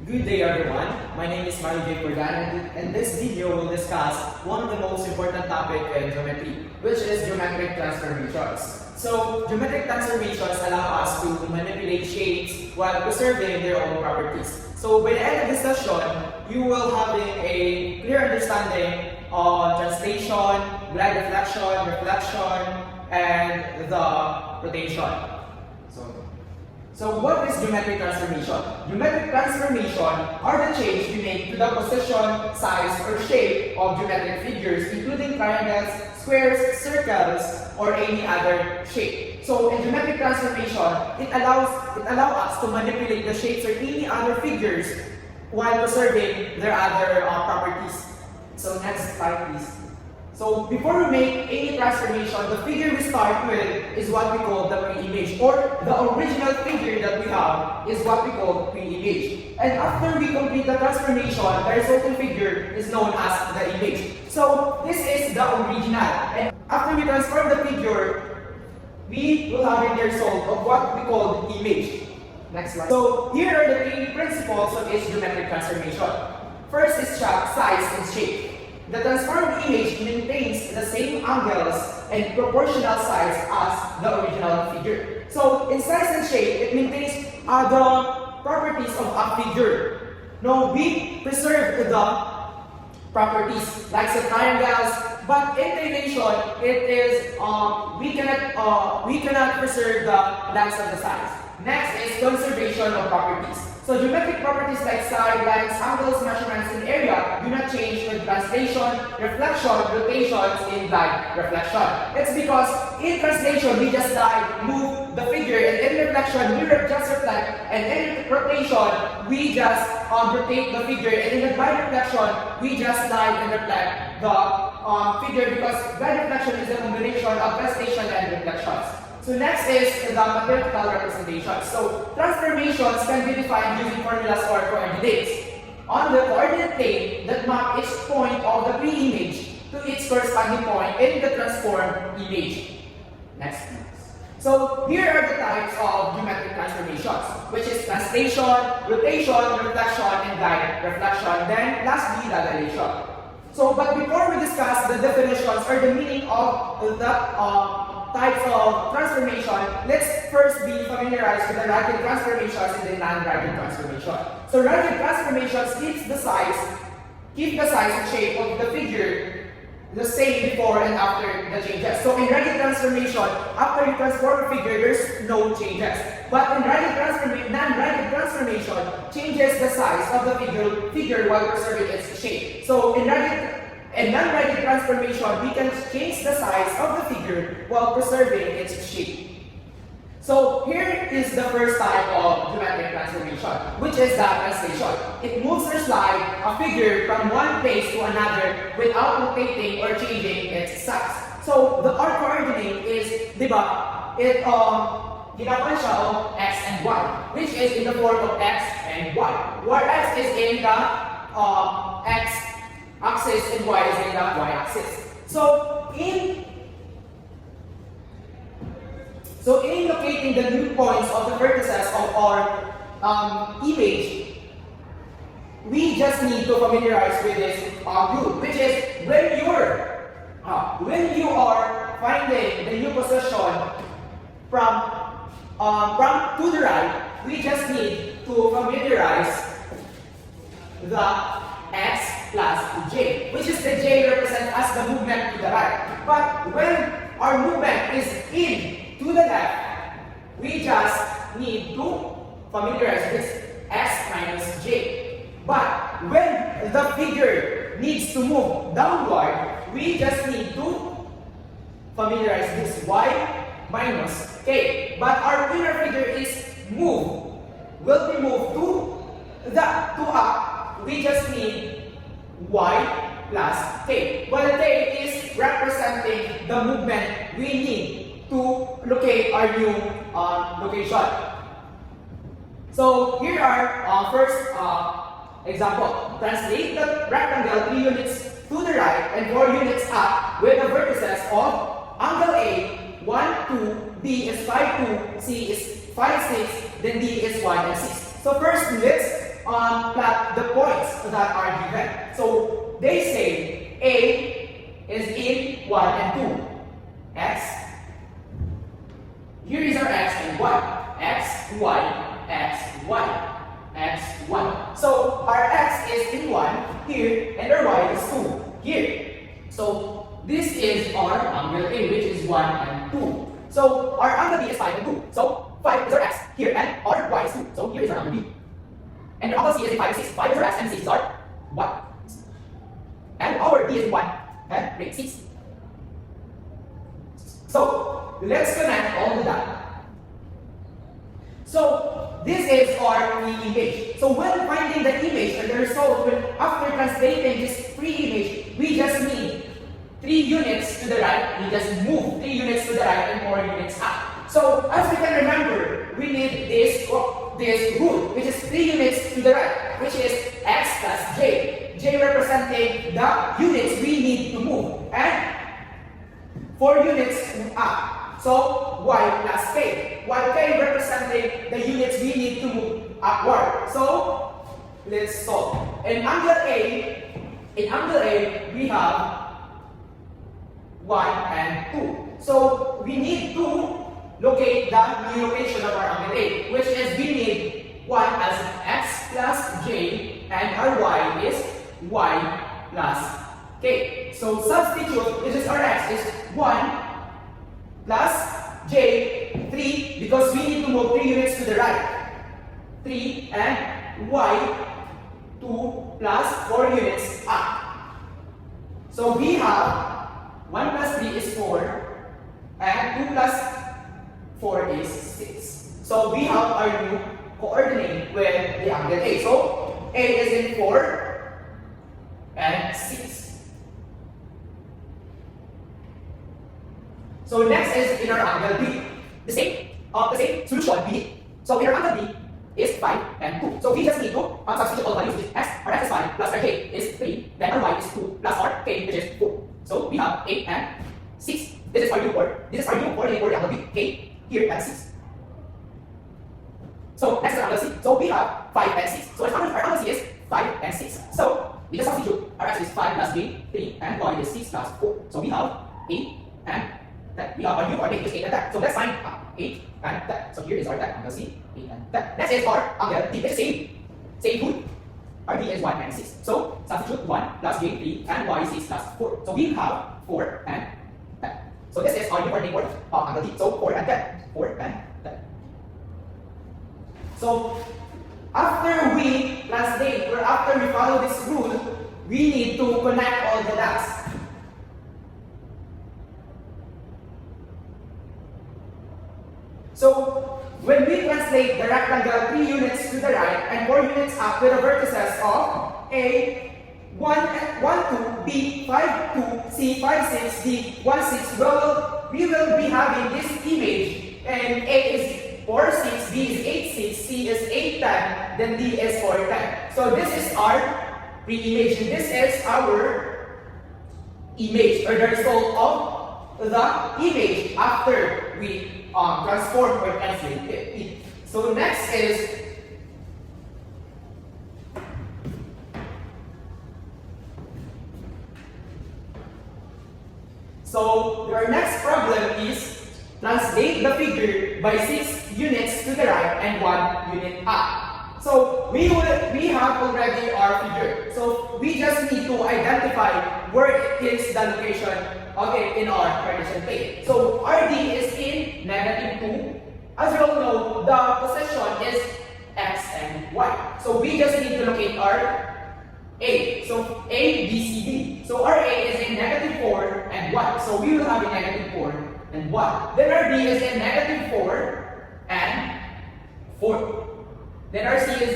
Good day everyone, my name is Mario J. Cordan and this video will discuss one of the most important topic in geometry, which is geometric transformations. So, geometric transformations allow us to manipulate shapes while preserving their own properties. So, by the end of this session, you will have a clear understanding on translation, glide reflection, and the rotation. So what is geometric transformation? Geometric transformation are the change we make to the position, size, or shape of geometric figures, including triangles, squares, circles, or any other shape. So in geometric transformation, it allows us to manipulate the shapes or any other figures while preserving their other properties. So next slide, please. So before we make any transformation, the figure we start with is what we call the pre-image, or the original figure that we have is what we call pre-image. And after we complete the transformation, the resulting figure is known as the image. So this is the original. And after we transform the figure, we will have the result of what we call the image. Next slide. So here are the three principles of each geometric transformation. First is size and shape. The transformed image maintains the same angles and proportional size as the original figure. So, in size and shape, it maintains the properties of a figure. Now, we preserve the properties like the triangles, but in relation, it is we cannot preserve the length of the size. Next is conservation of properties. So geometric properties like side, lengths, angles, measurements, and area do not change with translation, reflection, rotations, in glide reflection. It's because in translation, we just slide, move the figure, and in reflection, we just reflect, and in rotation, we just rotate the figure, and in the glide reflection, we just slide and reflect the figure, because glide reflection is a combination of translation and reflections. So next is the mathematical representation. So transformations can be defined using formulas or coordinates. On the coordinate plane that map each point of the pre-image to its corresponding point in the transformed image. Next. So here are the types of geometric transformations, which is translation, rotation, reflection, and glide reflection. Then lastly, the dilation. So, but before we discuss the definitions or the meaning of the types of transformation, let's first be familiarized with the radial transformations and the non-radial transformation. So radial transformations keep the size and shape of the figure the same before and after the changes. So in radial transformation, after you transform a figure, there's no changes. But in non-radial transformation changes the size of the figure while preserving its shape. So in non-radial transformation, we can change the size of the figure while preserving its shape. So here is the first type of geometric transformation, which is the translation. It moves or slides a figure from one place to another without rotating or changing its size. So our coordinate is, diba, ginagawa siya of x and y, which is in the form of x and y, where x is in the x axis and y is in the y-axis. So in locating the new points of the vertices of our image, we just need to familiarize with this rule, which is when you are finding the new position from to the right, we just need to familiarize the x plus j, which is the j represents as the movement to the right. But when our movement is in to the left, we just need to familiarize this x minus j. But when the figure needs to move downward, we just need to familiarize this y minus k. But our inner figure is will be moved to up. We just need y plus k. Well, k is representing the movement we need to locate our new location. So here are first example. Translate the rectangle 3 units to the right and 4 units up with the vertices of angle A 1, 2, B is 5, 2, C is 5, 6, then D is 1 and 6. So first, let's plot the points that are given. So they say A is in 1 and 2. X. Here is our X and Y. X, Y, X, Y, X, Y. So our X is in 1 here and our Y is 2 here. So this is our angle A, which is 1 and 2. So our angle B is 5 and 2. So 5 is our X here and our Y is 2. So here is our angle B. And our angle C is in 5 and 6. 5 is our X and 6 is our Y. And our D is in 1 and 6. So let's connect all the dots. So this is our pre-image. So when finding the image and the result, after translating this pre-image, we just need 3 units to the right. We just move 3 units to the right and 4 units up. So as we can remember, we need this rule, which is 3 units to the right, which is X plus J. J representing the units we need to move, and 4 units up. So Y plus K. Y K representing the units we need to move upward. So let's solve. In angle A, we have 1 and 2. So we need to locate the new location of our angle A, which is we need 1 as X plus J and our Y is Y plus K. So substitute, this is our X is 1 plus J 3 because we need to move 3 units to the right. 3 and Y 2 plus 4 units up. So we have 1 plus 3 is 4 and 2 plus 4 is 6. So we have our new coordinate with the angle A. So A is in 4 and 6. So next is in our angle B. The same solution B. So in our angle B is 5 and 2. So we just need to substitute all the values. X, our X is 5 plus our K is 3. Then our Y is 2 plus our K, which is 4. So we have 8 and 6. This is our new coordinate. This is our new coordinate for the angle B. K here and 6. So next is our angle C. So we have 5 and 6. So our angle C is 5 and 6. So we just substitute. Our X is 5 plus J, 3, and Y is 6 plus 4. So we have 8 and that. We have our new coordinate is 8 and that. So let's find 8 and that. So here is our that angle C, 8 and that. Next is our angle D. It's the same rule. Our D is 1 and 6. So substitute 1 plus J, 3, and Y 6 plus 4. So we have 4 and that. So this is our new coordinate for angle D. So 4 and that. 4 and that. So after we translate or after we follow this rule, we need to connect all the dots. So when we translate the rectangle 3 units to the right and 4 units up with the vertices of A, 1, 2, B, 5, 2, C, 5, 6, D, 1, 6, we will be having this image, and A is 4, 6, B is 8, 6, C is 8, 10, then D is 4, 10. So this is our pre-image, and this is our image, or the result of the image after we transform or translate it. So next is our next problem is translate the figure by 6 units to the right and 1 unit up. So we have already our figure. So we just need to identify where is the location in our partition plane. So RD is in -2. As you all know, the position is X and Y. So we just need to locate our A. So A, B, C, D. So our A is in -4 and 1. So we will have a -4 and 1. Then our B is in -4 and 4. Then our C is